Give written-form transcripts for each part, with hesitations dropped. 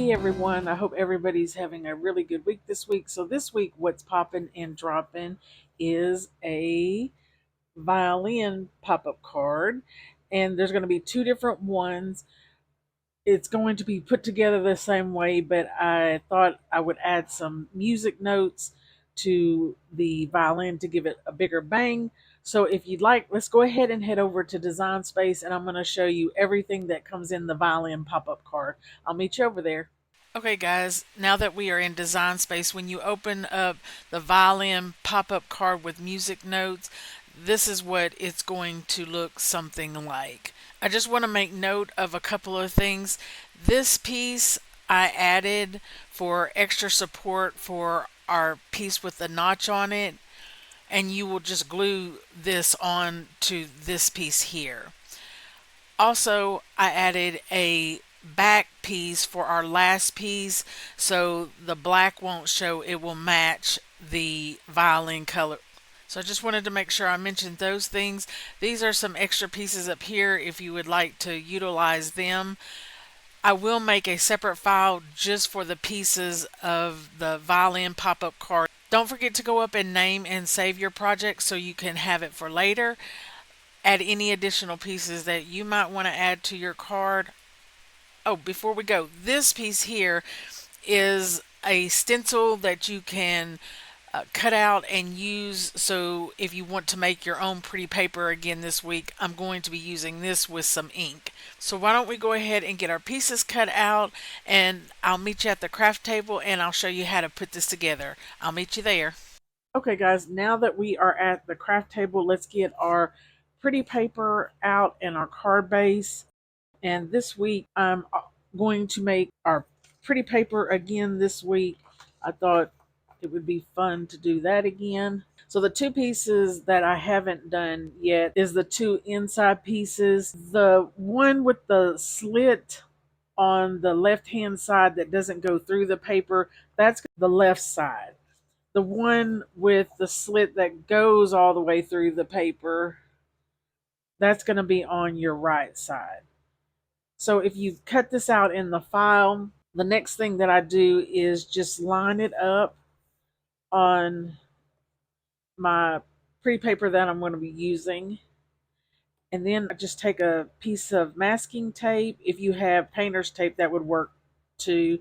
Hey everyone, I hope everybody's having a really good week this week. So, this week, what's popping and dropping is a violin pop up card, and there's going to be two different ones. It's going to be put together the same way, but I thought I would add some music notes to the violin to give it a bigger bang. So, if you'd like, let's go ahead and head over to Design Space, and I'm going to show you everything that comes in the violin pop up card. I'll meet you over there. Okay, guys, now that we are in Design Space, when you open up the violin pop up card with music notes, this is what it's going to look something like. I just want to make note of a couple of things. This piece I added for extra support for our piece with the notch on it, and you will just glue this on to this piece here. Also, I added a back piece for our last piece so the black won't show, it will match the violin color. So I just wanted to make sure I mentioned those things. These are some extra pieces up here if you would like to utilize them. I will make a separate file just for the pieces of the violin pop-up card. Don't forget to go up and name and save your project so you can have it for later. Add any additional pieces that you might want to add to your card. Oh, before we go, this piece here is a stencil that you can cut out and use. So if you want to make your own pretty paper again this week, I'm going to be using this with some ink. So why don't we go ahead and get our pieces cut out, and I'll meet you at the craft table and I'll show you how to put this together. I'll meet you there. Okay, guys, now that we are at the craft table, let's get our pretty paper out and our card base. And this week, I'm going to make our pretty paper again this week. I thought it would be fun to do that again. So the two pieces that I haven't done yet is the two inside pieces. The one with the slit on the left hand side that doesn't go through the paper, that's the left side. The one with the slit that goes all the way through the paper, that's going to be on your right side. So if you cut this out in the file, the next thing that I do is just line it up on my pretty paper that I'm going to be using. And then I just take a piece of masking tape. If you have painter's tape, that would work too.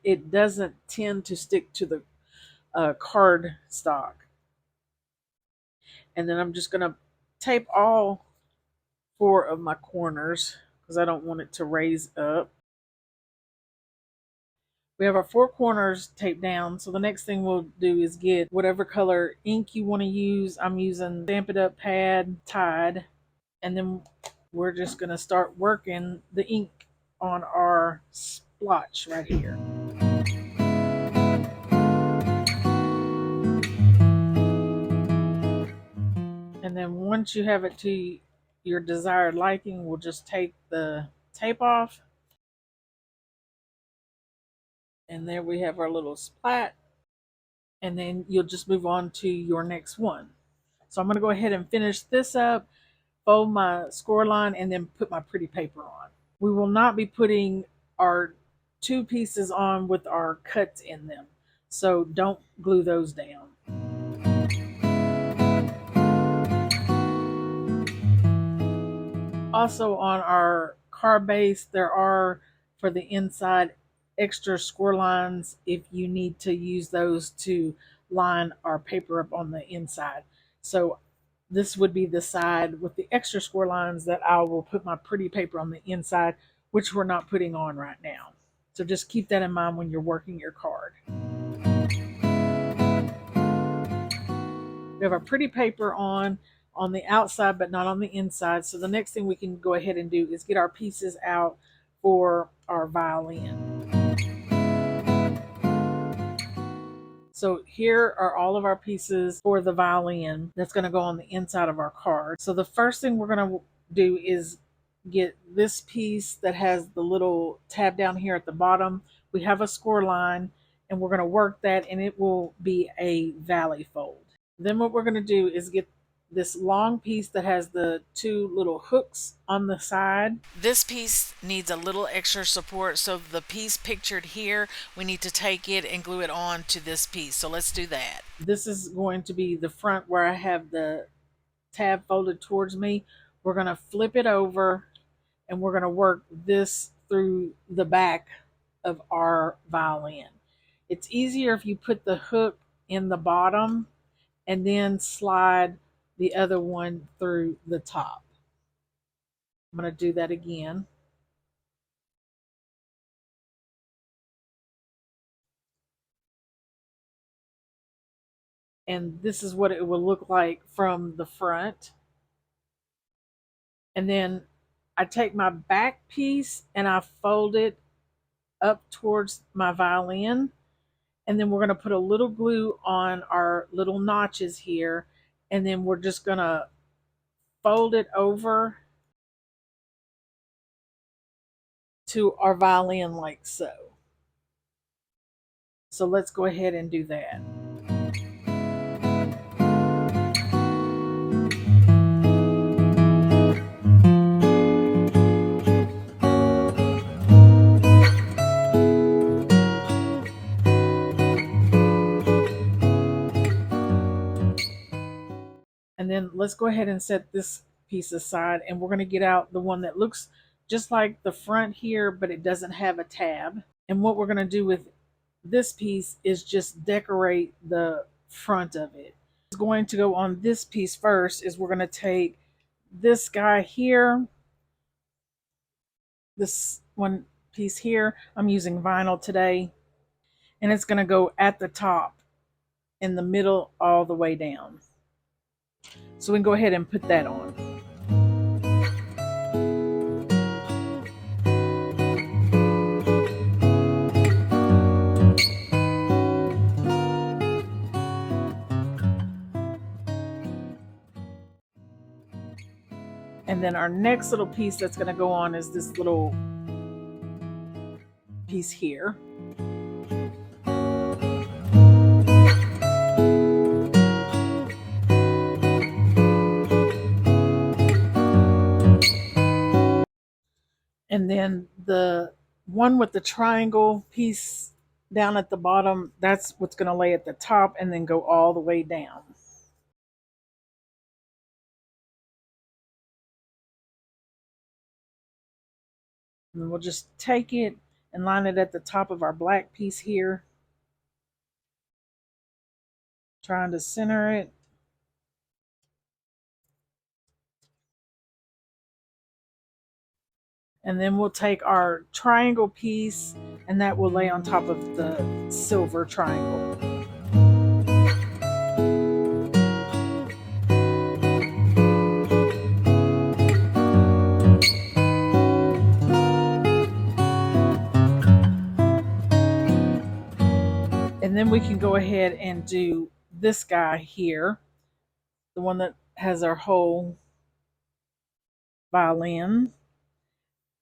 It doesn't tend to stick to the card stock. And then I'm just going to tape all four of my corners because I don't want it to raise up. We have our four corners taped down. So the next thing we'll do is get whatever color ink you want to use. I'm using Stamp It Up Pad Tide. And then we're just going to start working the ink on our splotch right here. And then once you have it to your desired liking, we'll just take the tape off. And there we have our little splat. And then you'll just move on to your next one. So I'm going to go ahead and finish this up, fold my score line, and then put my pretty paper on. We will not be putting our two pieces on with our cuts in them, so don't glue those down. Also on our card base, there are, for the inside, extra score lines if you need to use those to line our paper up on the inside. So this would be the side with the extra score lines that I will put my pretty paper on the inside, which we're not putting on right now. So just keep that in mind when you're working your card. We have our pretty paper on the outside but not on the inside. So the next thing we can go ahead and do is get our pieces out for our violin. So here are all of our pieces for the violin that's going to go on the inside of our card. So the first thing we're going to do is get this piece that has the little tab down here at the bottom. We have a score line and we're going to work that, and it will be a valley fold. Then what we're going to do is get this long piece that has the two little hooks on the side. This piece needs a little extra support, so the piece pictured here, we need to take it and glue it on to this piece. So let's do that. This is going to be the front where I have the tab folded towards me. We're going to flip it over and we're going to work this through the back of our violin. It's easier if you put the hook in the bottom and then slide the other one through the top. I'm going to do that again. And this is what it will look like from the front. And then I take my back piece and I fold it up towards my violin. And then we're going to put a little glue on our little notches here. And then we're just going to fold it over to our violin like so. So let's go ahead and do that. And then let's go ahead and set this piece aside, and we're going to get out the one that looks just like the front here, but it doesn't have a tab. And what we're going to do with this piece is just decorate the front of it. What's going to go on this piece first is we're going to take this guy here, this one piece here. I'm using vinyl today, and it's going to go at the top, in the middle, all the way down. So we can go ahead and put that on. And then our next little piece that's going to go on is this little piece here. And then the one with the triangle piece down at the bottom, that's what's going to lay at the top and then go all the way down. And we'll just take it and line it at the top of our black piece here. Trying to center it. And then we'll take our triangle piece and that will lay on top of the silver triangle. And then we can go ahead and do this guy here, the one that has our whole violin.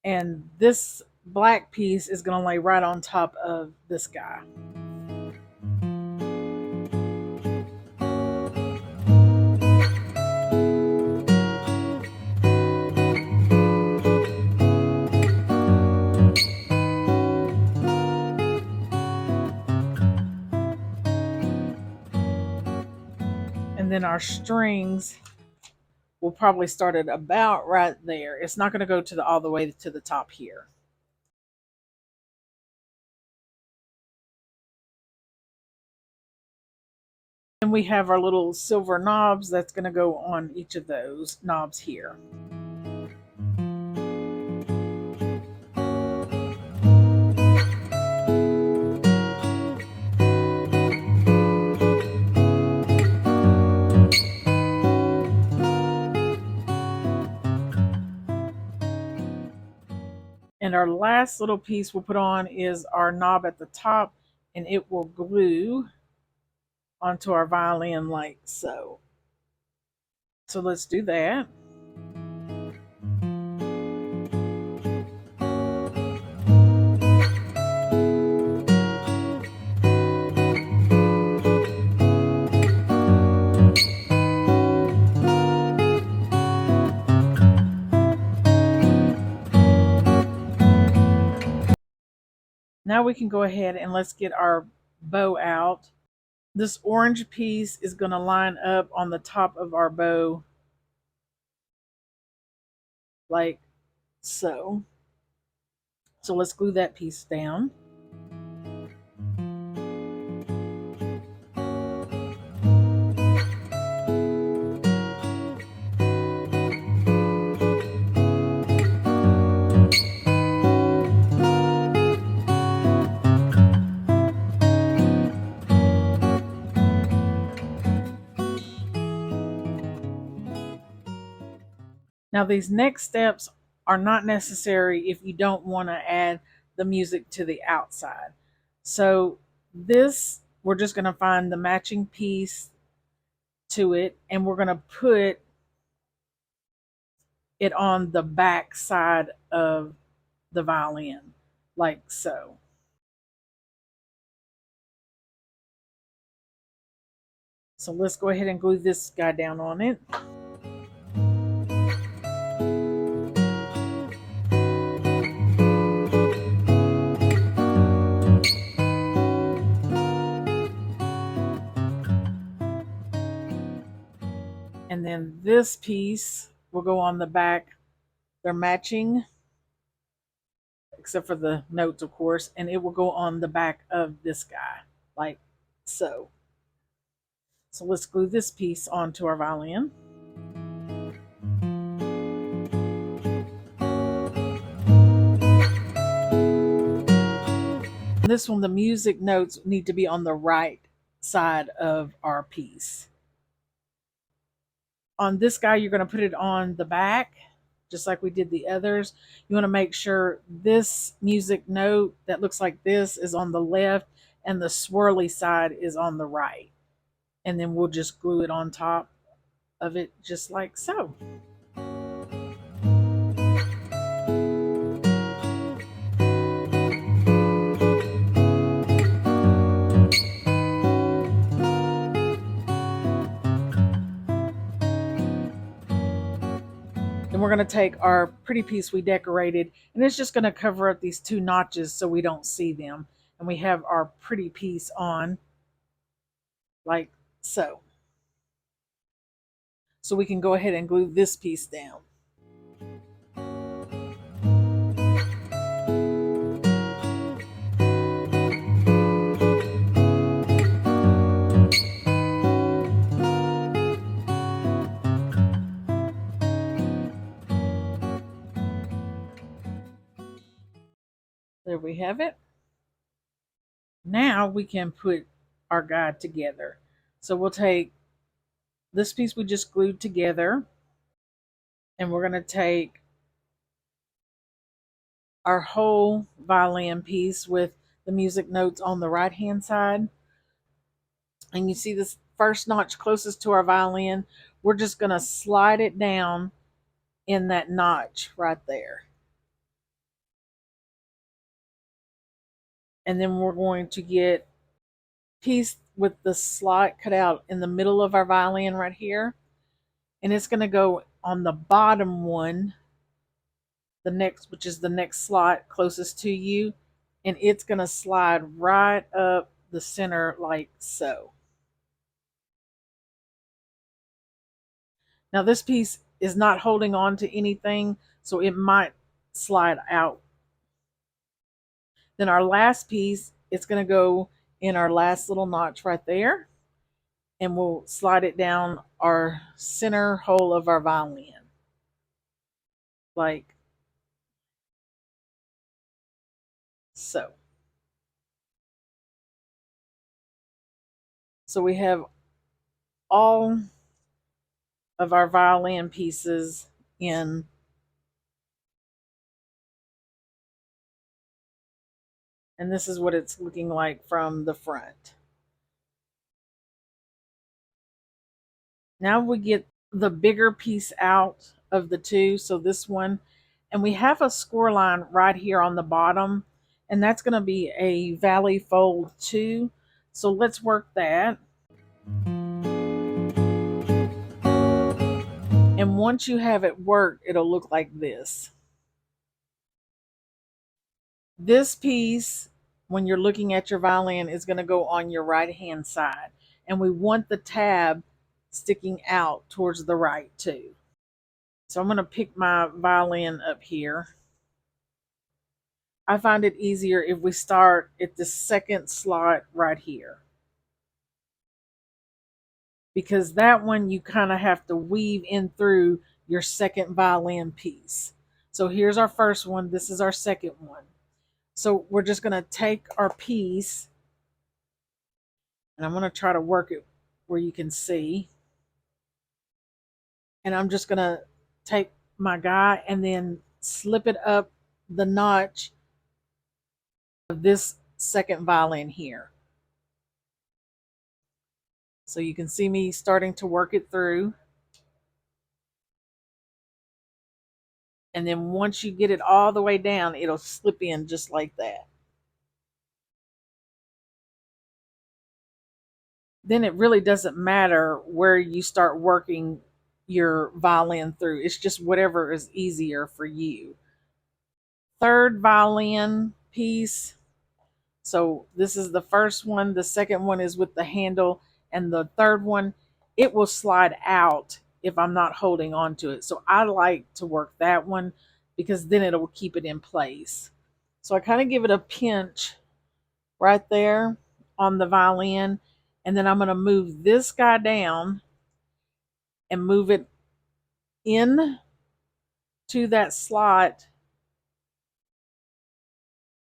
And this black piece is going to lay right on top of this guy. And then our strings will probably start at about right there. It's not going to go to all the way to the top here. And we have our little silver knobs that's going to go on each of those knobs here. And our last little piece we'll put on is our knob at the top, and it will glue onto our violin like so. So let's do that. Now we can go ahead and let's get our bow out. This orange piece is going to line up on the top of our bow like so. So let's glue that piece down. Now, these next steps are not necessary if you don't want to add the music to the outside. So, this, we're just going to find the matching piece to it and we're going to put it on the back side of the violin, like so. So, let's go ahead and glue this guy down on it. And then this piece will go on the back. They're matching, except for the notes, of course, and it will go on the back of this guy, like so. So let's glue this piece onto our violin. This one, the music notes need to be on the right side of our piece. On this guy, you're going to put it on the back, just like we did the others. You want to make sure this music note that looks like this is on the left and the swirly side is on the right. And then we'll just glue it on top of it just like so. Then we're going to take our pretty piece we decorated, and it's just going to cover up these two notches so we don't see them. And we have our pretty piece on like so. So we can go ahead and glue this piece down. There we have it. Now we can put our guide together. So we'll take this piece we just glued together, and we're going to take our whole violin piece with the music notes on the right hand side. And you see this first notch closest to our violin, we're just going to slide it down in that notch right there. And then we're going to get a piece with the slot cut out in the middle of our violin right here. And it's going to go on the bottom one, the next, which is the next slot closest to you. And it's going to slide right up the center like so. Now this piece is not holding on to anything, so it might slide out. Then our last piece, it's going to go in our last little notch right there, and we'll slide it down our center hole of our violin. Like so. So we have all of our violin pieces in. And this is what it's looking like from the front. Now we get the bigger piece out of the two, so this one, and we have a score line right here on the bottom, and that's going to be a valley fold 2. So let's work that. And once you have it worked, it'll look like this. This piece when you're looking at your violin is going to go on your right hand side. And we want the tab sticking out towards the right too. So I'm going to pick my violin up here. I find it easier if we start at the second slot right here, because that one you kind of have to weave in through your second violin piece. So here's our first one. This is our second one. So we're just going to take our piece, and I'm going to try to work it where you can see. And I'm just going to take my guy and then slip it up the notch of this second violin here. So you can see me starting to work it through. And then once you get it all the way down, it'll slip in just like that. Then it really doesn't matter where you start working your violin through. It's just whatever is easier for you. Third violin piece. So this is the first one. The second one is with the handle. And the third one, it will slide out if I'm not holding on to it. So I like to work that one because then it'll keep it in place. So I kind of give it a pinch right there on the violin. And then I'm going to move this guy down and move it in to that slot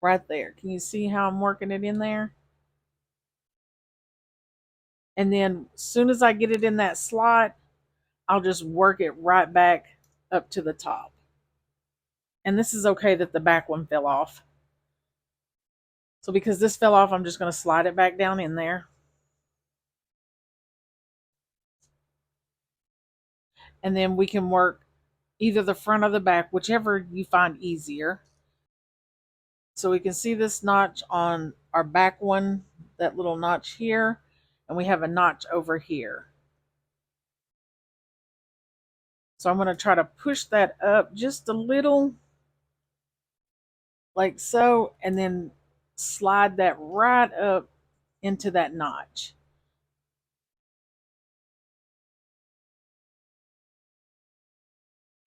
right there. Can you see how I'm working it in there? And then as soon as I get it in that slot, I'll just work it right back up to the top. And this is okay that the back one fell off. So because this fell off, I'm just going to slide it back down in there. And then we can work either the front or the back, whichever you find easier. So we can see this notch on our back one, that little notch here, and we have a notch over here. So I'm going to try to push that up just a little, like so, and then slide that right up into that notch.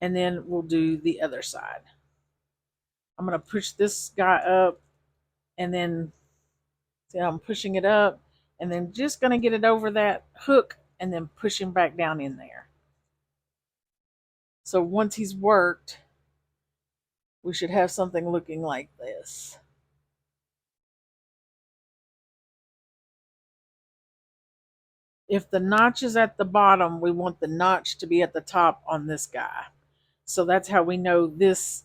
And then we'll do the other side. I'm going to push this guy up, and then see how I'm pushing it up, and then just going to get it over that hook and then push him back down in there. So once he's worked, we should have something looking like this. If the notch is at the bottom, we want the notch to be at the top on this guy. So that's how we know this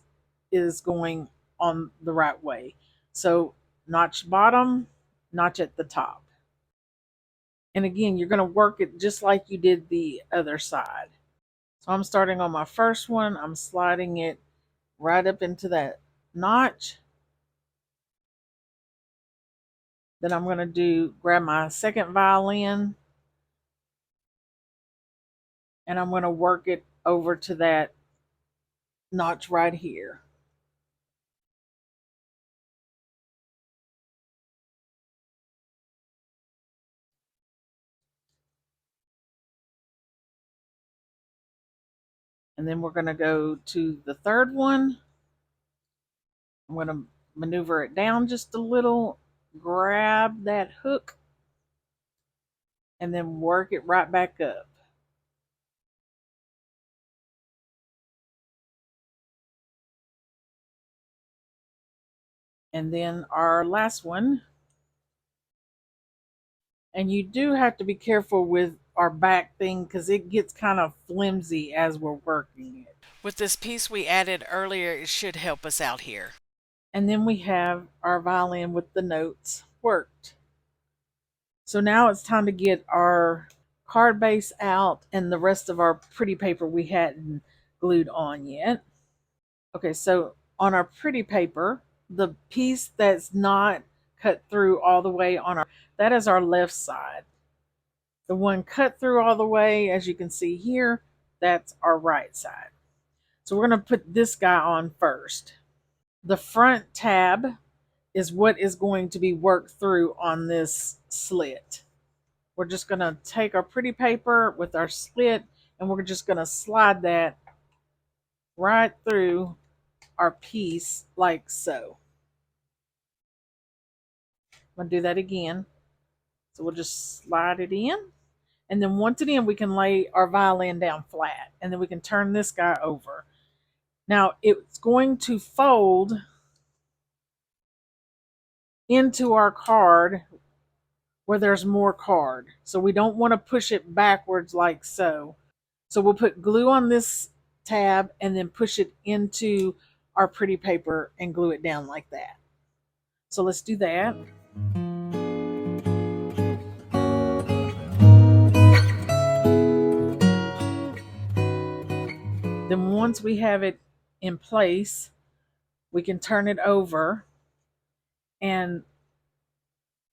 is going on the right way. So notch bottom, notch at the top. And again, you're going to work it just like you did the other side. So I'm starting on my first one. I'm sliding it right up into that notch. Then I'm going to grab my second violin, and I'm going to work it over to that notch right here. And then we're going to go to the third one. I'm going to maneuver it down just a little, grab that hook, and then work it right back up. And then our last one. And you do have to be careful with our back thing because it gets kind of flimsy as we're working it. With this piece we added earlier, it should help us out here. And then we have our violin with the notes worked. So now it's time to get our card base out and the rest of our pretty paper we hadn't glued on yet. Okay, so on our pretty paper, the piece that's not cut through all the way that is our left side. The one cut through all the way, as you can see here, that's our right side. So we're going to put this guy on first. The front tab is what is going to be worked through on this slit. We're just going to take our pretty paper with our slit and we're just going to slide that right through our piece like so. I'm going to do that again. So we'll just slide it in. And then once it in, we can lay our violin down flat. And then we can turn this guy over. Now it's going to fold into our card where there's more card. So we don't want to push it backwards like so. So we'll put glue on this tab and then push it into our pretty paper and glue it down like that. So let's do that. Then once we have it in place, we can turn it over and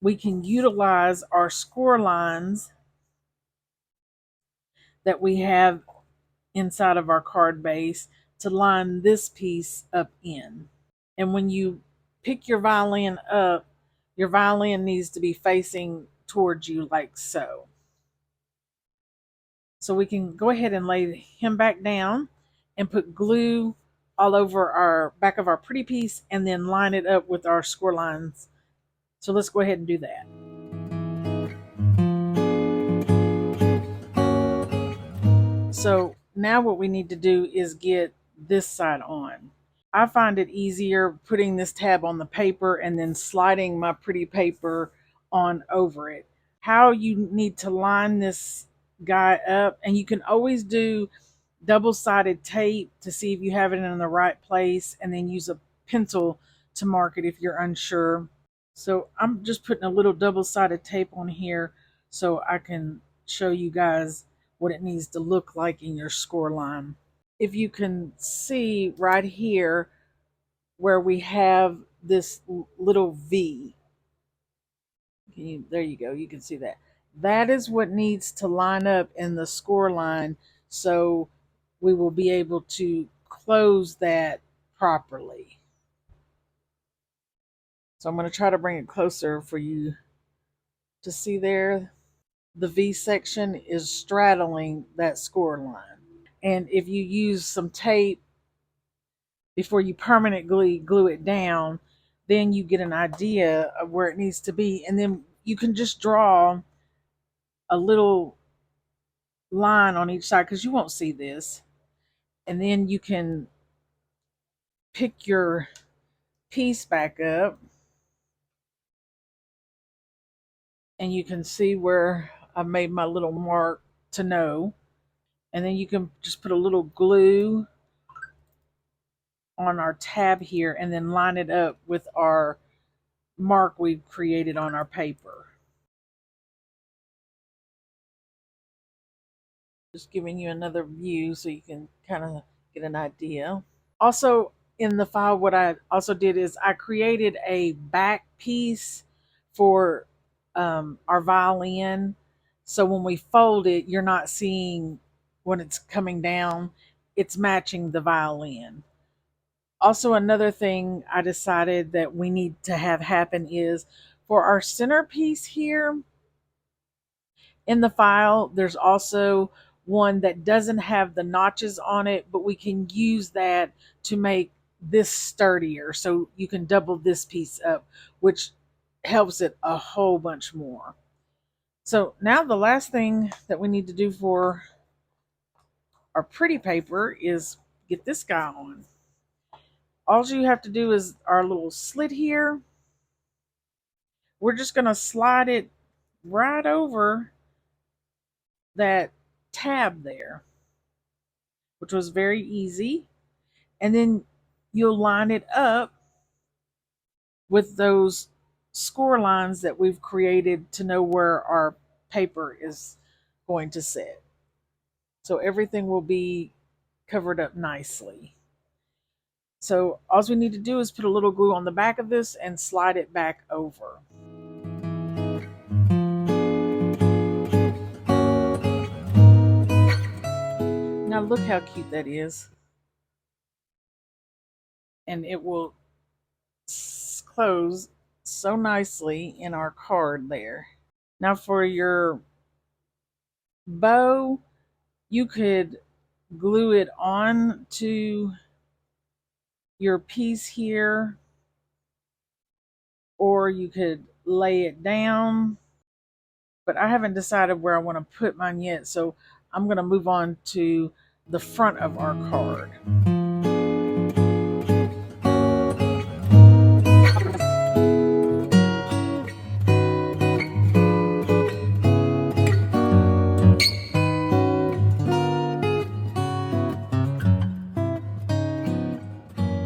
we can utilize our score lines that we have inside of our card base to line this piece up in. And when you pick your violin up, your violin needs to be facing towards you like so. So we can go ahead and lay him back down and put glue all over our back of our pretty piece and then line it up with our score lines. So let's go ahead and do that. So now what we need to do is get this side on. I find it easier putting this tab on the paper and then sliding my pretty paper on over it. How you need to line this guy up, and you can always do double-sided tape to see if you have it in the right place and then use a pencil to mark it if you're unsure. So I'm just putting a little double-sided tape on here so I can show you guys what it needs to look like in your score line. If you can see right here where we have this little V, there you go, you can see that. That is what needs to line up in the score line so we will be able to close that properly. So I'm going to try to bring it closer for you to see there. The V section is straddling that score line. And if you use some tape before you permanently glue it down, then you get an idea of where it needs to be. And then you can just draw a little line on each side because you won't see this. And then you can pick your piece back up and you can see where I made my little mark to know. And then you can just put a little glue on our tab here and then line it up with our mark we've created on our paper. Just giving you another view so you can kind of get an idea. Also in the file, what I also did is I created a back piece for our violin. So when we fold it, you're not seeing when it's coming down, it's matching the violin. Also, another thing I decided that we need to have happen is for our centerpiece here in the file, there's also one that doesn't have the notches on it, but we can use that to make this sturdier. So you can double this piece up, which helps it a whole bunch more. So now the last thing that we need to do for our pretty paper is get this guy on. All you have to do is our little slit here. We're just going to slide it right over that tab there, which was very easy. And then you'll line it up with those score lines that we've created to know where our paper is going to sit. So everything will be covered up nicely. So all we need to do is put a little glue on the back of this and slide it back over. Now look how cute that is. And it will close so nicely in our card there. Now for your bow, you could glue it on to your piece here, or you could lay it down. But I haven't decided where I want to put mine yet, so I'm going to move on to the front of our card.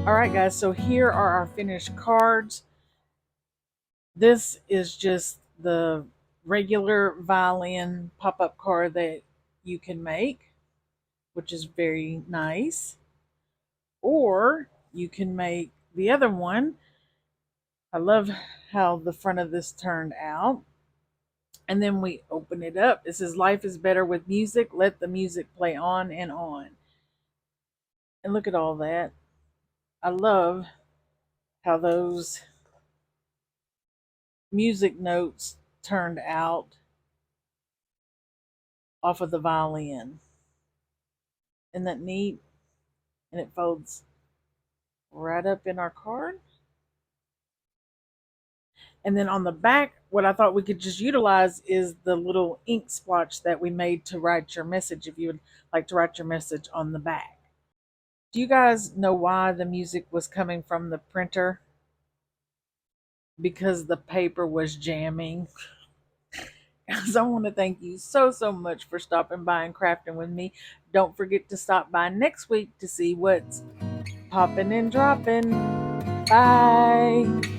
All right, guys, so here are our finished cards. This is just the regular violin pop-up card that you can make, which is very nice. Or you can make the other one. I love how the front of this turned out. And then we open it up. It says, "Life is better with music. Let the music play on and on." And look at all that. I love how those music notes turned out off of the violin. Isn't that neat? And it folds right up in our card. And then on the back, what I thought we could just utilize is the little ink splotch that we made to write your message if you would like to write your message on the back. Do you guys know why the music was coming from the printer? Because the paper was jamming. So I want to thank you so much for stopping by and crafting with me. Don't forget to stop by next week to see what's popping and dropping. Bye.